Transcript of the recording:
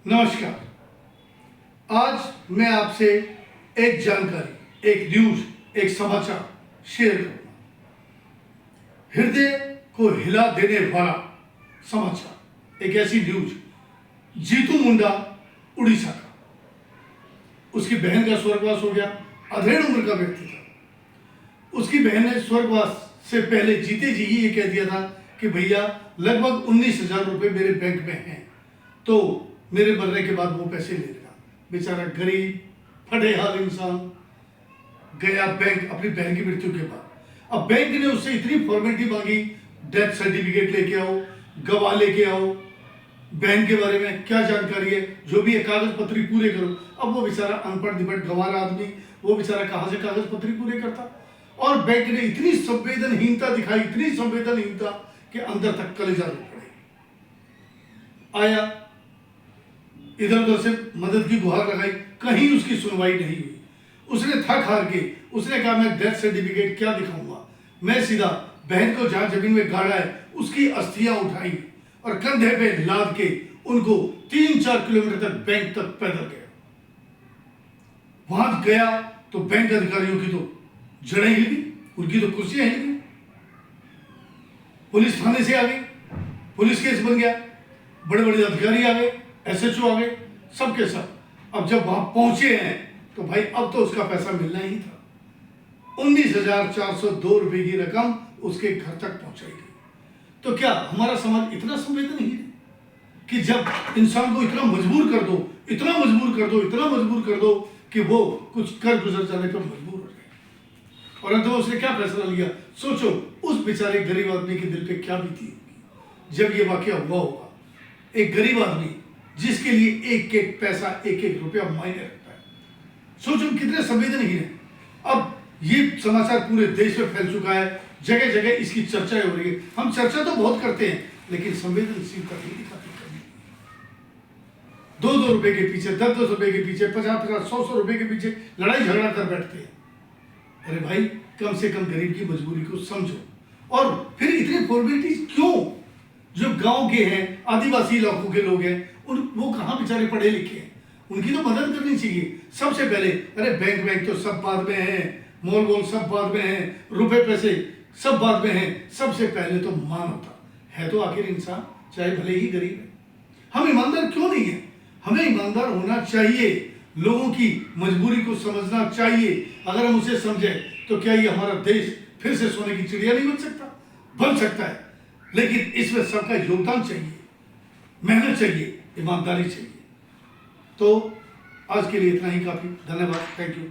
नमस्कार। आज मैं आपसे एक जानकारी, एक न्यूज, एक समाचार शेयर करूंगा। हृदय को हिला देने वाला समाचार, एक ऐसी न्यूज, जीतू मुंडा उड़ीसा का, उसकी बहन का स्वर्गवास हो गया। अधेड़ उम्र का व्यक्ति था। उसकी बहन ने स्वर्गवास से पहले जीते जी ही ये कह दिया था कि भैया लगभग 19,000 रुपये मेरे बैंक में हैं, तो मेरे मरने के बाद वो पैसे ले लेगा। बेचारा गरीब फटे हाल इंसान गया बैंक अपनी बहन की मृत्यु के बाद। अब बैंक ने उससे इतनी फॉर्मेलिटी मांगी, डेथ सर्टिफिकेट लेके आओ, गवाह लेके आओ, बहन के बारे में क्या जानकारी है, जो भी है कागज पत्री पूरे करो। अब वो बेचारा अनपढ़ निपढ़ गंवार आदमी, वो बेचारा कहाँ से कागज पत्री पूरे करता। और बैंक ने इतनी संवेदनहीनता दिखाई, इतनी संवेदनहीनता कि अंदर तक कलेजा रो पड़े। आया, इधर उधर से मदद की गुहार लगाई, कहीं उसकी सुनवाई नहीं हुई। उसने थक हार के उसने कहा मैं डेथ सर्टिफिकेट क्या दिखाऊंगा, मैं सीधा बहन को जहां जमीन में गाड़ा है उसकी अस्थियां उठाई और कंधे पे लाद के उनको 3-4 किलोमीटर तक बैंक तक पैदल गया। वहां गया तो बैंक अधिकारियों की तो जड़ें हिल गई, उनकी तो कुर्सियां हिल गई। पुलिस थाने से आ गई, पुलिस केस बन गया, बड़े बड़े अधिकारी आ गए, SHO आ गए, सबके सब। अब जब वहां पहुंचे हैं तो भाई अब तो उसका पैसा मिलना ही था। 19,402 रुपए की रकम उसके घर तक पहुंचाई गई। तो क्या हमारा समाज इतना संवेदनहीन है कि जब इंसान को इतना मजबूर कर दो, इतना मजबूर कर दो, इतना मजबूर कर दो कि वो कुछ कर गुजर जाने पर मजबूर हो जाए। और अंत में उसने क्या फैसला लिया, सोचो उस बेचारे गरीब आदमी के दिल पे क्या बीती होगी जब ये वाकया हुआ होगा। एक गरीब आदमी जिसके लिए एक एक पैसा, एक एक रुपया मायने रखता है। सोचो कितने संवेदनहीन है। अब ये समाचार पूरे देश में फैल चुका है, जगह जगह इसकी चर्चा हो रही है। हम चर्चा तो बहुत करते हैं लेकिन संवेदनशीलता नहीं दिखाते। 2-2 रुपए के पीछे, 10-10 रुपए के पीछे, 50-50, 100-100 रुपए के पीछे लड़ाई झगड़ा कर बैठते हैं। अरे भाई कम से कम गरीब की मजबूरी को समझो। और फिर इतनी फॉर्मेलिटीज क्यों? जो गांव के हैं, आदिवासी इलाकों के लोग हैं, वो कहाँ बेचारे पढ़े लिखे हैं, उनकी तो मदद करनी चाहिए सबसे पहले। अरे बैंक तो सब बाद में है, मॉल सब बाद में है, रुपए पैसे सब बाद में है। सबसे पहले तो मानवता है, तो आखिर इंसान चाहे भले ही गरीब है। हम ईमानदार क्यों नहीं है? हमें ईमानदार होना चाहिए, लोगों की मजबूरी को समझना चाहिए। अगर हम उसे समझे तो क्या ये हमारा देश फिर से सोने की चिड़िया नहीं बन सकता? बन सकता है, लेकिन इसमें सबका योगदान चाहिए, मेहनत चाहिए, ईमानदारी चाहिए। तो आज के लिए इतना ही काफी। धन्यवाद। Thank you.